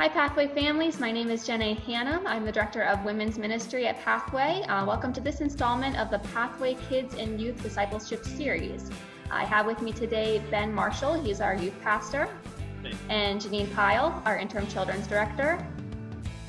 Hi, Pathway families. My name is Jenna Hannum. I'm the Director of Women's Ministry at Pathway. Welcome to this installment of the Pathway Kids and Youth Discipleship Series. I have with me today Ben Marshall. He's our youth pastor. Hey. And Jenine Pyle, our interim children's director.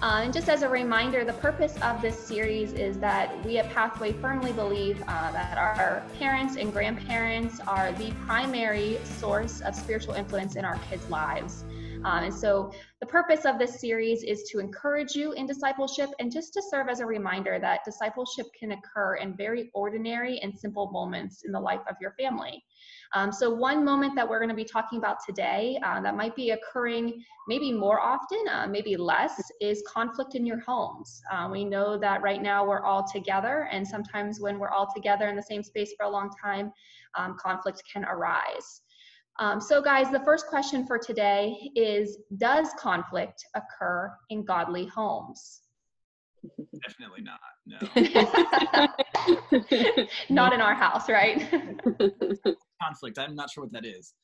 And just as a reminder, the purpose of this series is that we at Pathway firmly believe that our parents and grandparents are the primary source of spiritual influence in our kids' lives. And so the purpose of this series is to encourage you in discipleship and just to serve as a reminder that discipleship can occur in very ordinary and simple moments in the life of your family. So one moment that we're going to be talking about today that might be occurring maybe more often, maybe less, is conflict in your homes. We know that right now we're all together, and sometimes when we're all together in the same space for a long time, conflict can arise. So guys, the first question for today is, does conflict occur in godly homes? Definitely not. No. Not in our house, right? Conflict. I'm not sure what that is.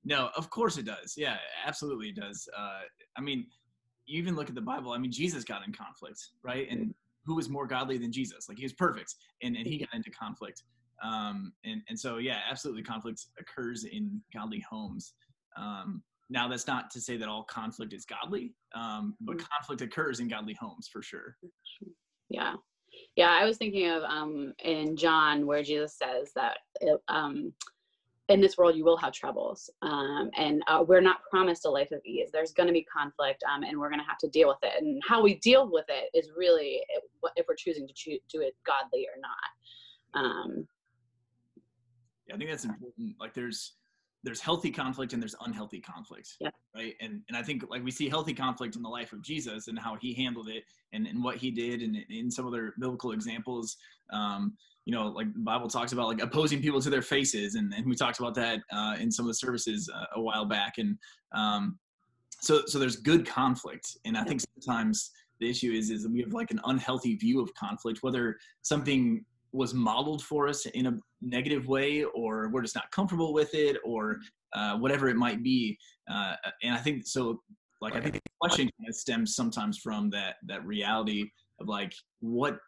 No, of course it does. Yeah, absolutely it does. I mean, you even look at the Bible. I mean, Jesus got in conflict, right? And who was more godly than Jesus? Like, he was perfect, and he got into conflict. And so, yeah, absolutely, conflict occurs in godly homes. Now, that's not to say that all conflict is godly, but conflict occurs in godly homes for sure. Yeah. I was thinking of in John, where Jesus says that in this world you will have troubles, and we're not promised a life of ease. There's going to be conflict, and we're going to have to deal with it. And how we deal with it is really if we're choosing to do it godly or not. Yeah, I think that's important. Like, there's healthy conflict and there's unhealthy conflict. Yeah. Right. And I think, like, we see healthy conflict in the life of Jesus and how he handled it and what he did, and in some other biblical examples, like the Bible talks about, like, opposing people to their faces, and we talked about that in some of the services a while back. And so there's good conflict, and I think sometimes the issue is we have like an unhealthy view of conflict, whether something was modeled for us in a negative way, or we're just not comfortable with it, or whatever it might be. And I think so. Like, I think the question kind of stems sometimes from that reality of, like, what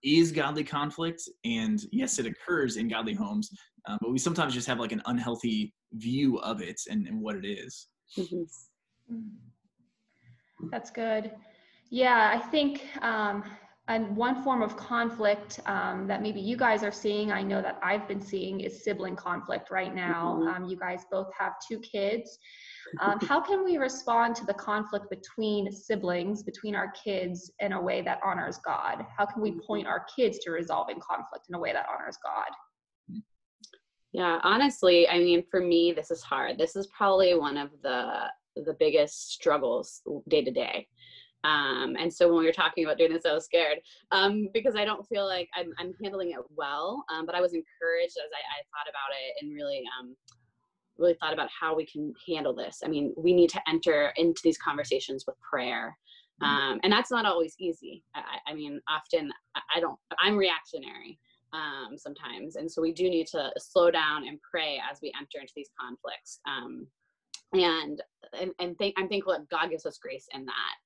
is godly conflict? And yes, it occurs in godly homes, but we sometimes just have like an unhealthy view of it and what it is. Mm-hmm. That's good. Yeah, I think and one form of conflict that maybe you guys are seeing, I know that I've been seeing, is sibling conflict right now. You guys both have 2 kids. How can we respond to the conflict between siblings, between our kids, in a way that honors God? How can we point our kids to resolving conflict in a way that honors God? Yeah, honestly, I mean, for me, this is hard. This is probably one of the biggest struggles day to day. And so when we were talking about doing this, I was scared because I don't feel like I'm handling it well. But I was encouraged as I thought about it, and really thought about how we can handle this. I mean, we need to enter into these conversations with prayer. And that's not always easy. I mean, often I'm reactionary sometimes. And so we do need to slow down and pray as we enter into these conflicts. I'm thankful that God gives us grace in that.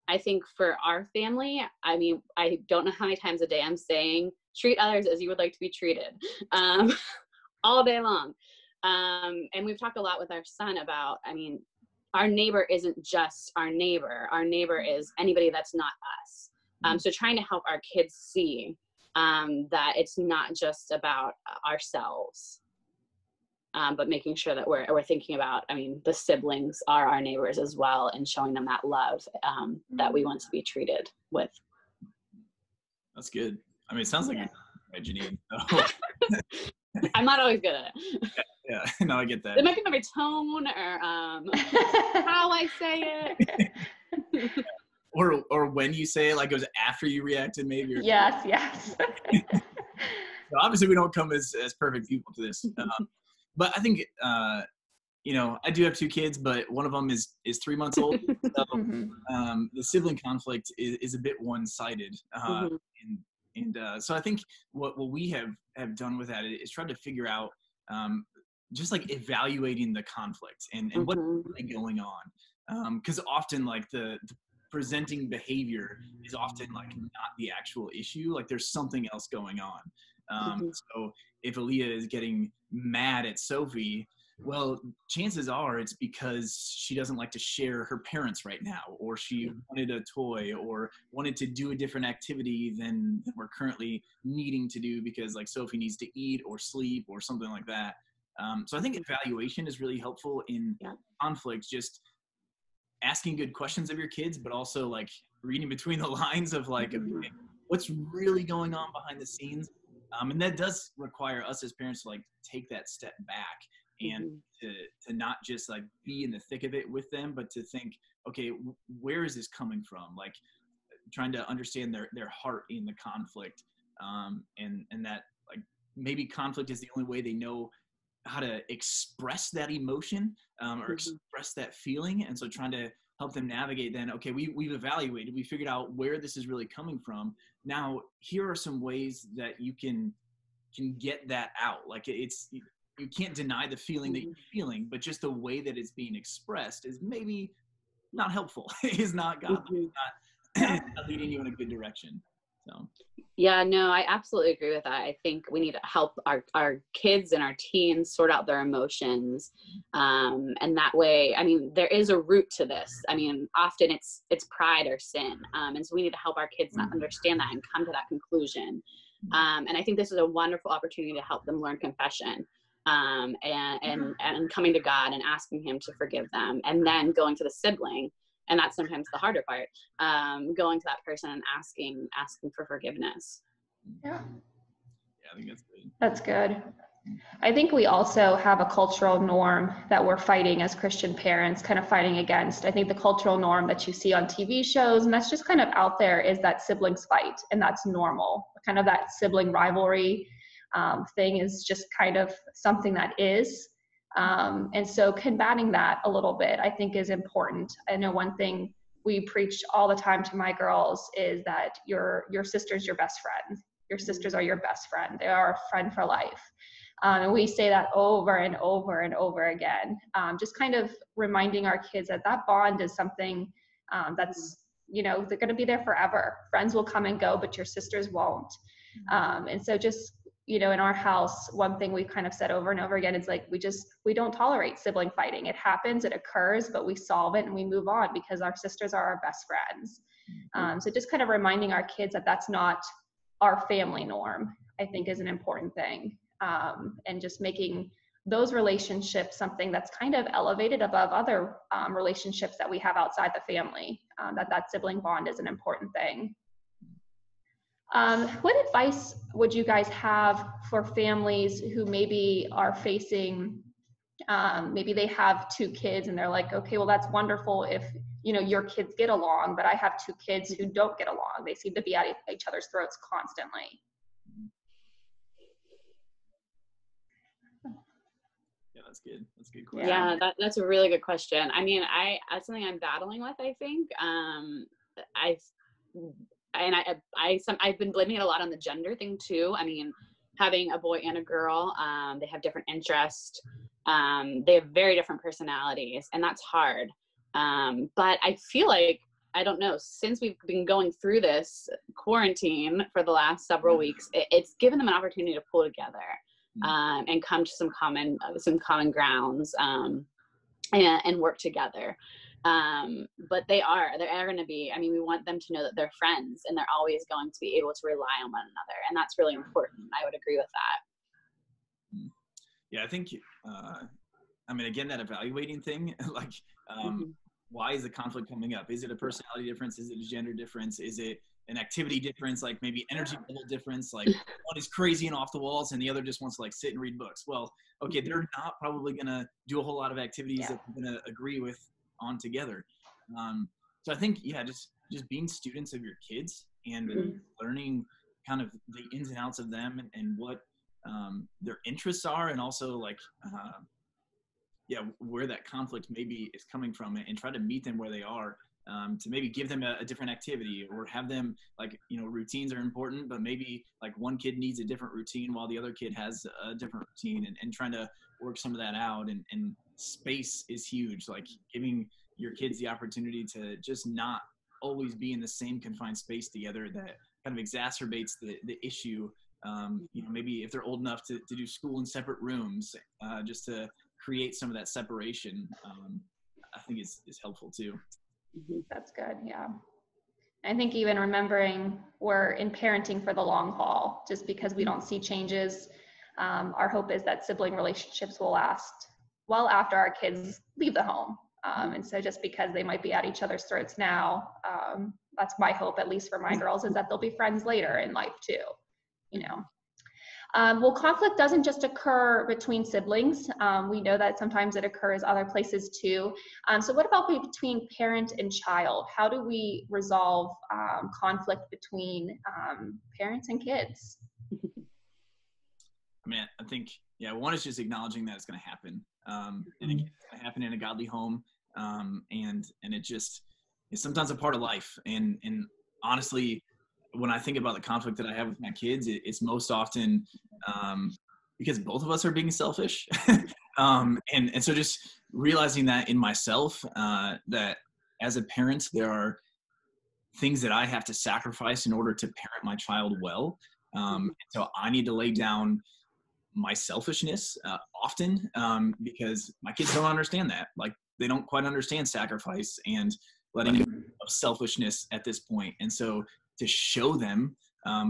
I think for our family, I mean, I don't know how many times a day I'm saying, treat others as you would like to be treated, all day long. And we've talked a lot with our son about, I mean, our neighbor isn't just our neighbor. Our neighbor is anybody that's not us. So trying to help our kids see that it's not just about ourselves. But making sure that we're thinking about, I mean, the siblings are our neighbors as well, and showing them that love that we want to be treated with. That's good. I mean, it sounds like Jenine. I'm not always good at it. Yeah, no, I get that. It might be my tone or how I say it. Or when you say it, like, goes after you reacted, maybe. Yes. So obviously, we don't come as perfect people to this. But I think, I do have 2 kids, but one of them is 3 months old. So the sibling conflict is a bit one-sided. And so I think what we have done with that is tried to figure out just like evaluating the conflict and what's really going on. because often like the presenting behavior is often like not the actual issue. Like there's something else going on. So if Aaliyah is getting mad at Sophie, well, chances are it's because she doesn't like to share her parents right now, or she wanted a toy or wanted to do a different activity than we're currently needing to do because like Sophie needs to eat or sleep or something like that. So I think evaluation is really helpful in conflicts, just asking good questions of your kids, but also like reading between the lines of like, okay, what's really going on behind the scenes. And that does require us as parents to like take that step back and to not just like be in the thick of it with them, but to think, okay, where is this coming from? Like trying to understand their heart in the conflict. And that like maybe conflict is the only way they know how to express that emotion or express that feeling. And so trying to help them navigate then, okay, we've evaluated, we figured out where this is really coming from. Now, here are some ways that you can get that out. Like you can't deny the feeling that you're feeling, but just the way that it's being expressed is maybe not helpful, is not godly, not leading you in a good direction. So. Yeah, no, I absolutely agree with that. I think we need to help our kids and our teens sort out their emotions. And that way, I mean, there is a root to this. I mean, often it's pride or sin. And so we need to help our kids understand that and come to that conclusion. And I think this is a wonderful opportunity to help them learn confession. And coming to God and asking him to forgive them, and then going to the sibling. And that's sometimes the harder part, going to that person and asking for forgiveness. Yeah, I think that's good. That's good. I think we also have a cultural norm that we're fighting as Christian parents, kind of fighting against. I think the cultural norm that you see on TV shows, and that's just kind of out there, is that siblings fight, and that's normal. Kind of that sibling rivalry thing is just kind of something that is. And so combating that a little bit, I think, is important. I know one thing we preach all the time to my girls is that your sister's your best friend. Your sisters are your best friend. They are a friend for life. And we say that over and over and over again, just kind of reminding our kids that that bond is something that's, they're going to be there forever. Friends will come and go, but your sisters won't. And so just, in our house, one thing we've kind of said over and over again is like, we don't tolerate sibling fighting. It happens, it occurs, but we solve it and we move on because our sisters are our best friends. So just kind of reminding our kids that that's not our family norm, I think, is an important thing. And just making those relationships something that's kind of elevated above other relationships that we have outside the family, that sibling bond is an important thing. What advice would you guys have for families who maybe are facing, maybe they have 2 kids and they're like, okay, well, that's wonderful if, your kids get along, but I have 2 kids who don't get along. They seem to be at each other's throats constantly. Yeah, that's good. That's a good question. Yeah, that's a really good question. I mean, that's something I'm battling with, I think. I've been blaming it a lot on the gender thing too. I mean, having a boy and a girl, they have different interests. They have very different personalities, and that's hard. But I feel like, I don't know, since we've been going through this quarantine for the last several weeks, it's given them an opportunity to pull together and come to some common grounds and work together. But they're going to be, I mean, we want them to know that they're friends and they're always going to be able to rely on one another. And that's really important. I would agree with that. Yeah, I think, I mean, again, that evaluating thing, like, why is the conflict coming up? Is it a personality difference? Is it a gender difference? Is it an activity difference? Like maybe energy level difference? Like one is crazy and off the walls and the other just wants to like sit and read books. Well, okay, they're not probably going to do a whole lot of activities that they're going to agree with on together. So I think, just being students of your kids and learning kind of the ins and outs of them and what their interests are, and also like, where that conflict maybe is coming from, and try to meet them where they are, to maybe give them a different activity, or have them like, routines are important, but maybe like one kid needs a different routine while the other kid has a different routine, and trying to work some of that out. And space is huge, like giving your kids the opportunity to just not always be in the same confined space together that kind of exacerbates the issue. Maybe if they're old enough to do school in separate rooms, just to create some of that separation, I think is helpful too. That's good. Yeah. I think even remembering we're in parenting for the long haul, just because we don't see changes. Our hope is that sibling relationships will last well after our kids leave the home. And so just because they might be at each other's throats now, that's my hope, at least for my girls, is that they'll be friends later in life too, Well, conflict doesn't just occur between siblings. We know that sometimes it occurs other places too. So what about between parent and child? How do we resolve conflict between parents and kids? I mean, I think, one is just acknowledging that it's going to happen. And again, it's going to happen in a godly home. And it's sometimes a part of life. And honestly, when I think about the conflict that I have with my kids, it's most often because both of us are being selfish. And so just realizing that in myself, that as a parent, there are things that I have to sacrifice in order to parent my child well. So I need to lay down my selfishness often, because my kids don't understand that. Like, they don't quite understand sacrifice and letting go of selfishness at this point. And so to show them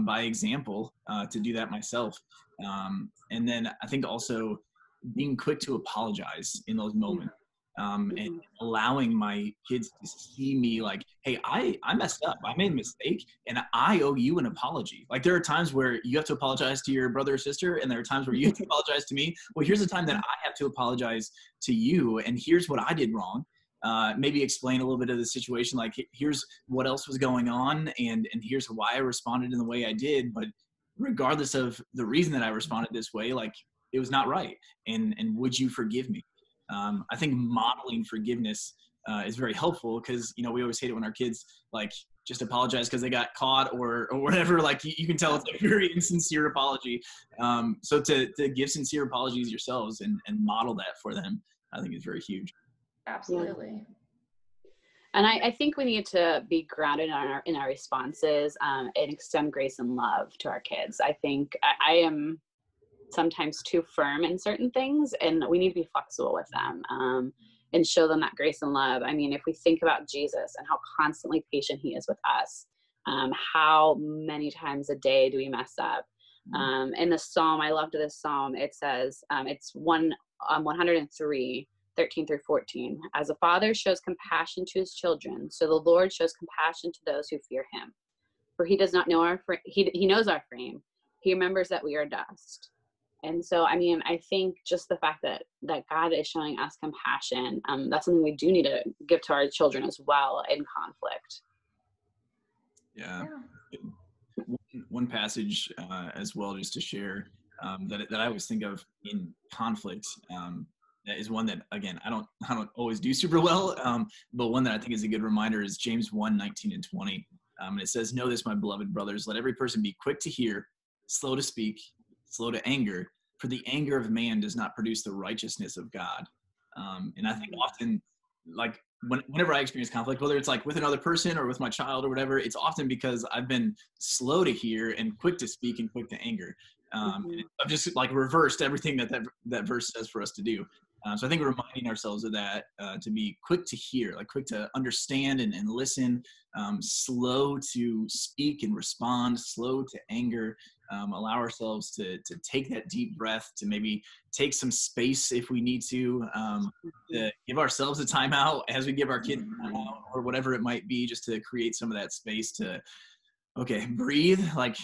by example, to do that myself. And then I think also being quick to apologize in those moments, and allowing my kids to see me like, hey, I messed up. I made a mistake and I owe you an apology. Like, there are times where you have to apologize to your brother or sister, and there are times where you have to apologize to me. Well, here's the time that I have to apologize to you, and here's what I did wrong. Maybe explain a little bit of the situation, like, here's what else was going on, and here's why I responded in the way I did. But regardless of the reason that I responded this way, like, it was not right. And would you forgive me? I think modeling forgiveness is very helpful, because, we always hate it when our kids like just apologize because they got caught or whatever. Like, you can tell it's a very insincere apology. So to give sincere apologies yourselves and model that for them, I think is very huge. Absolutely. And I think we need to be grounded in our responses, and extend grace and love to our kids. I think I am sometimes too firm in certain things, and we need to be flexible with them, and show them that grace and love. I mean, if we think about Jesus and how constantly patient he is with us, how many times a day do we mess up? In the Psalm, I loved this Psalm. It says, it's 103, 13 through 14. As a father shows compassion to his children, so the Lord shows compassion to those who fear him. For he does not know he knows our frame. He remembers that we are dust. And so, I mean, I think just the fact that God is showing us compassion, that's something we do need to give to our children as well in conflict. Yeah. One passage as well, just to share, that I always think of in conflict, that is one that, again, I don't always do super well, but one that I think is a good reminder is James 1:19-20. And it says, "Know this, my beloved brothers, let every person be quick to hear, slow to speak, slow to anger, for the anger of man does not produce the righteousness of God." And I think often, like, whenever I experience conflict, whether it's like with another person or with my child or whatever, it's often because I've been slow to hear and quick to speak and quick to anger. And I've just like reversed everything that verse says for us to do. So I think reminding ourselves of that, to be quick to hear, like quick to understand and listen, slow to speak and respond, slow to anger, allow ourselves to take that deep breath, to maybe take some space if we need to give ourselves a timeout as we give our kids a timeout, or whatever it might be, just to create some of that space to, okay, breathe, like,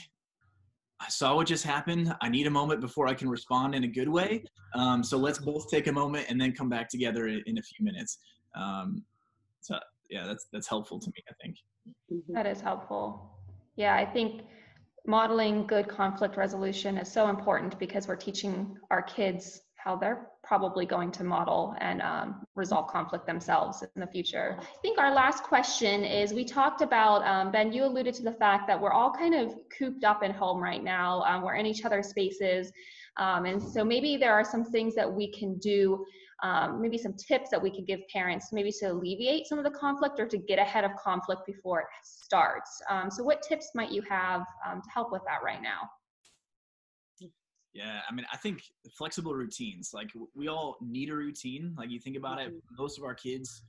I saw what just happened. I need a moment before I can respond in a good way. So let's both take a moment and then come back together in a few minutes. So yeah, that's helpful to me, I think. That is helpful. Yeah, I think modeling good conflict resolution is so important, because we're teaching our kids how they're probably going to model and resolve conflict themselves in the future. I think our last question is, we talked about, Ben, you alluded to the fact that we're all kind of cooped up at home right now. We're in each other's spaces. And so maybe there are some things that we can do, maybe some tips that we could give parents, maybe to alleviate some of the conflict or to get ahead of conflict before it starts. So what tips might you have to help with that right now? Yeah, I mean, I think flexible routines, like we all need a routine. Like you think about it, most of our kids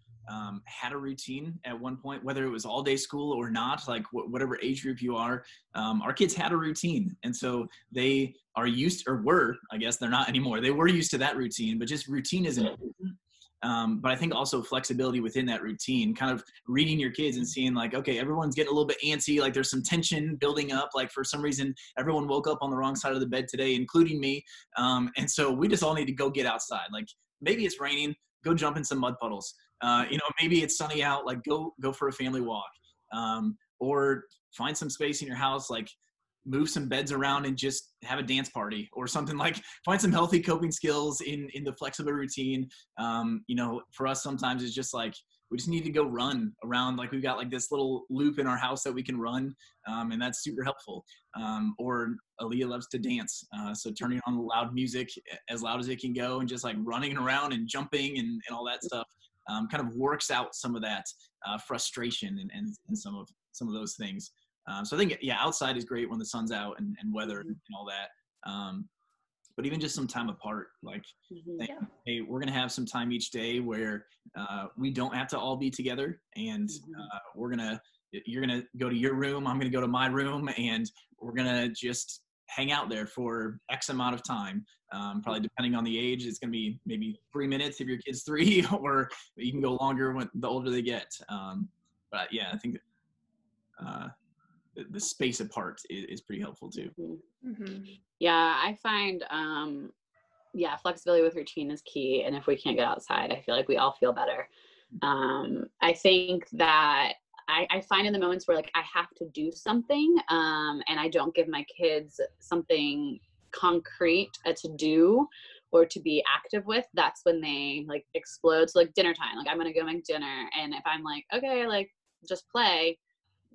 had a routine at one point, whether it was all day school or not, like whatever age group you are, our kids had a routine. And so they are used, or were, I guess they're not anymore. They were used to that routine, but just routine is important. But I think also flexibility within that routine, kind of reading your kids and seeing like, okay, everyone's getting a little bit antsy, like there's some tension building up, like for some reason, everyone woke up on the wrong side of the bed today, including me. And so we just all need to go get outside. Like maybe it's raining, go jump in some mud puddles. Maybe it's sunny out, like go for a family walk, or find some space in your house, like move some beds around and just have a dance party or something. Like find some healthy coping skills in the flexible routine. For us, sometimes it's just like, we just need to go run around. Like we've got like this little loop in our house that we can run. And that's super helpful. Or Aaliyah loves to dance. So turning on the loud music as loud as it can go and just like running around and jumping and all that stuff kind of works out some of that frustration and some of those things. So I think, outside is great when the sun's out and weather and all that. But even just some time apart, like, hey, we're going to have some time each day where we don't have to all be together. And you're going to go to your room. I'm going to go to my room, and we're going to just hang out there for X amount of time. Probably depending on the age, it's going to be maybe 3 minutes if your kid's 3, or you can go longer when the older they get. But I think the space apart is pretty helpful too. Yeah, I find flexibility with routine is key, and if we can't get outside, I feel like we all feel better. I think that I find in the moments where like I have to do something and I don't give my kids something concrete to do or to be active with, that's when they like explode. So like dinner time, like I'm gonna go make dinner, and if I'm like, okay, like just play,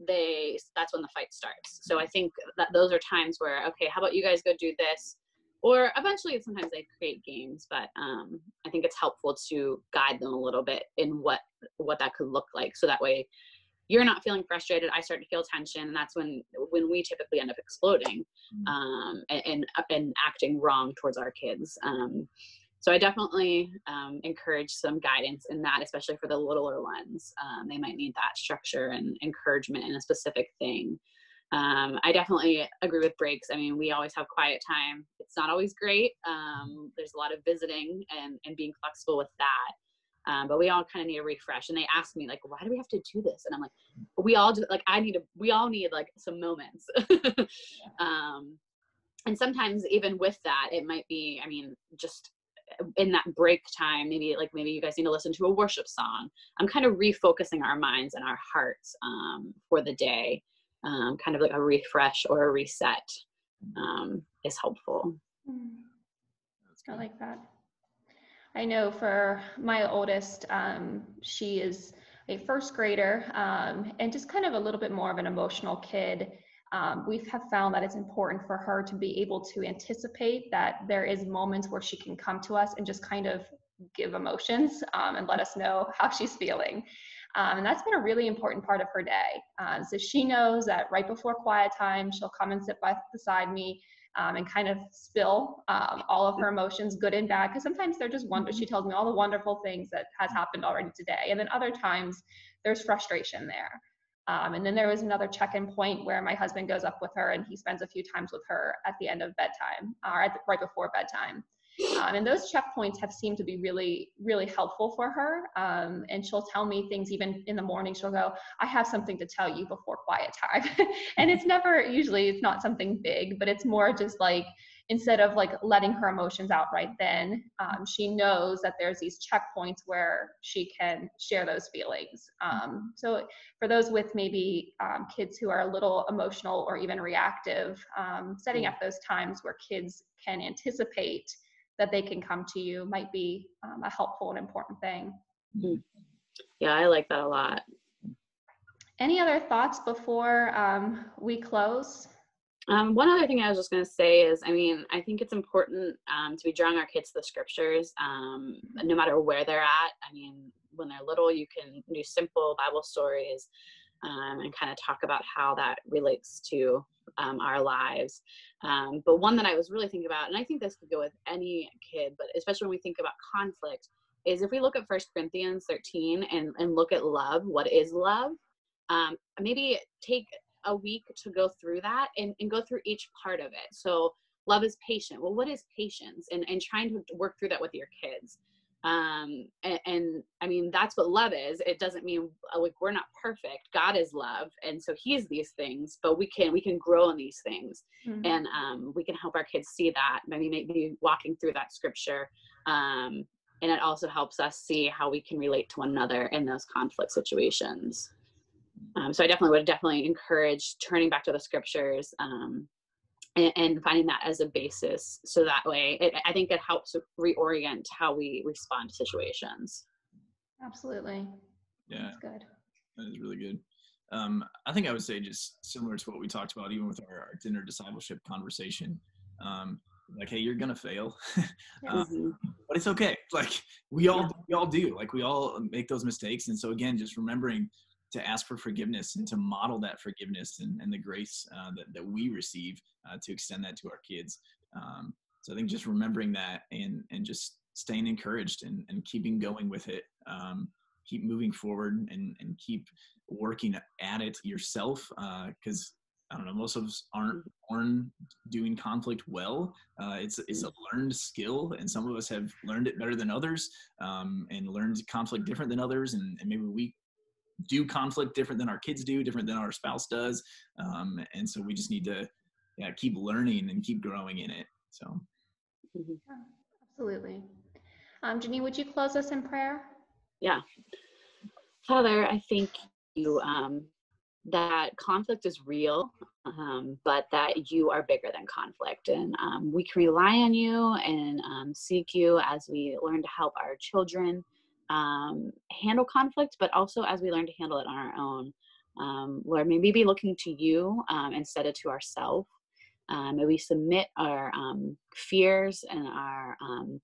that's when the fight starts. So I think that those are times where, okay, how about you guys go do this? Or eventually sometimes they create games, but I think it's helpful to guide them a little bit in what that could look like. So that way you're not feeling frustrated, I start to feel tension, and that's when we typically end up exploding and acting wrong towards our kids. So I definitely encourage some guidance in that, especially for the littler ones. They might need that structure and encouragement in a specific thing. I definitely agree with breaks. I mean, we always have quiet time. It's not always great. There's a lot of visiting and being flexible with that. But we all kind of need a refresh. And they ask me like, why do we have to do this? And I'm like, we all need like some moments. And sometimes even with that, it might be, I mean, just in that break time, maybe you guys need to listen to a worship song. I'm kind of refocusing our minds and our hearts for the day. Kind of like a refresh or a reset is helpful. I like that. I know for my oldest, she is a first grader and just kind of a little bit more of an emotional kid. We have found that it's important for her to be able to anticipate that there is moments where she can come to us and just kind of give emotions and let us know how she's feeling. And that's been a really important part of her day. So she knows that right before quiet time, she'll come and sit beside me and kind of spill all of her emotions, good and bad, because sometimes they're just wonderful. She tells me all the wonderful things that has happened already today. And then other times there's frustration there. And then there was another check-in point where my husband goes up with her and he spends a few times with her at the end of bedtime, or right before bedtime. And those checkpoints have seemed to be really, really helpful for her. And she'll tell me things even in the morning. She'll go, I have something to tell you before quiet time. And it's not something big, but it's more just like, instead of like letting her emotions out right then, she knows that there's these checkpoints where she can share those feelings. So for those with maybe kids who are a little emotional or even reactive, setting up those times where kids can anticipate that they can come to you might be a helpful and important thing. Yeah, I like that a lot. Any other thoughts before we close? One other thing I was just going to say is, I mean, I think it's important to be drawing our kids to the scriptures, no matter where they're at. I mean, when they're little, you can do simple Bible stories and kind of talk about how that relates to our lives. But one that I was really thinking about, and I think this could go with any kid, but especially when we think about conflict, is if we look at 1 Corinthians 13 and look at love, what is love? Maybe take a week to go through that and go through each part of it. So love is patient. Well, what is patience? And trying to work through that with your kids. And I mean, that's what love is. It doesn't mean like we're not perfect. God is love. And so he's these things, but we can grow in these things. Mm-hmm. And we can help our kids see that, maybe walking through that scripture. And it also helps us see how we can relate to one another in those conflict situations. So I would encourage turning back to the scriptures and finding that as a basis. So that way, I think it helps reorient how we respond to situations. Absolutely. Yeah. That's good. That is really good. I think I would say just similar to what we talked about, even with our dinner discipleship conversation, like, hey, you're going to fail, but it's okay. Like we all do, like we all make those mistakes. And so again, just remembering to ask for forgiveness and to model that forgiveness and the grace that we receive to extend that to our kids. So I think just remembering that and just staying encouraged and keeping going with it, keep moving forward and keep working at it yourself. Because I don't know, most of us aren't born doing conflict well. It's a learned skill, and some of us have learned it better than others, and learned conflict different than others, and maybe we do conflict different than our kids do, different than our spouse does. And so we just need to keep learning and keep growing in it. So. Yeah, absolutely. Jenine, would you close us in prayer? Yeah. Father, I thank you that conflict is real, but that you are bigger than conflict. And we can rely on you and seek you as we learn to help our children handle conflict, but also as we learn to handle it on our own. Lord, may we be looking to you instead of to ourselves. May we submit our fears and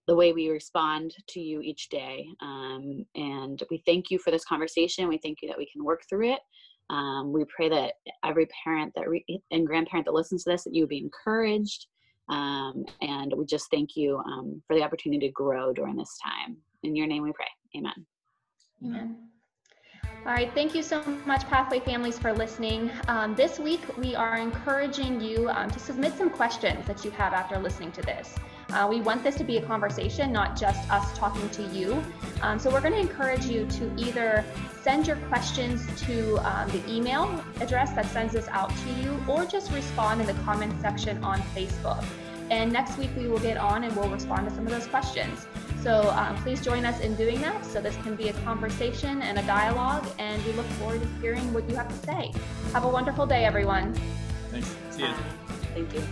the way we respond to you each day. And we thank you for this conversation. We thank you that we can work through it. We pray that every parent and grandparent that listens to this, that you would be encouraged. And we just thank you for the opportunity to grow during this time. In your name we pray. Amen. Amen. All right, thank you so much, Pathway families, for listening. This week, we are encouraging you to submit some questions that you have after listening to this. We want this to be a conversation, not just us talking to you. So we're going to encourage you to either send your questions to the email address that sends this out to you, or just respond in the comment section on Facebook. And next week we will get on and we'll respond to some of those questions. So please join us in doing that, so this can be a conversation and a dialogue, and we look forward to hearing what you have to say. Have a wonderful day, everyone. Thanks. See you. Thank you.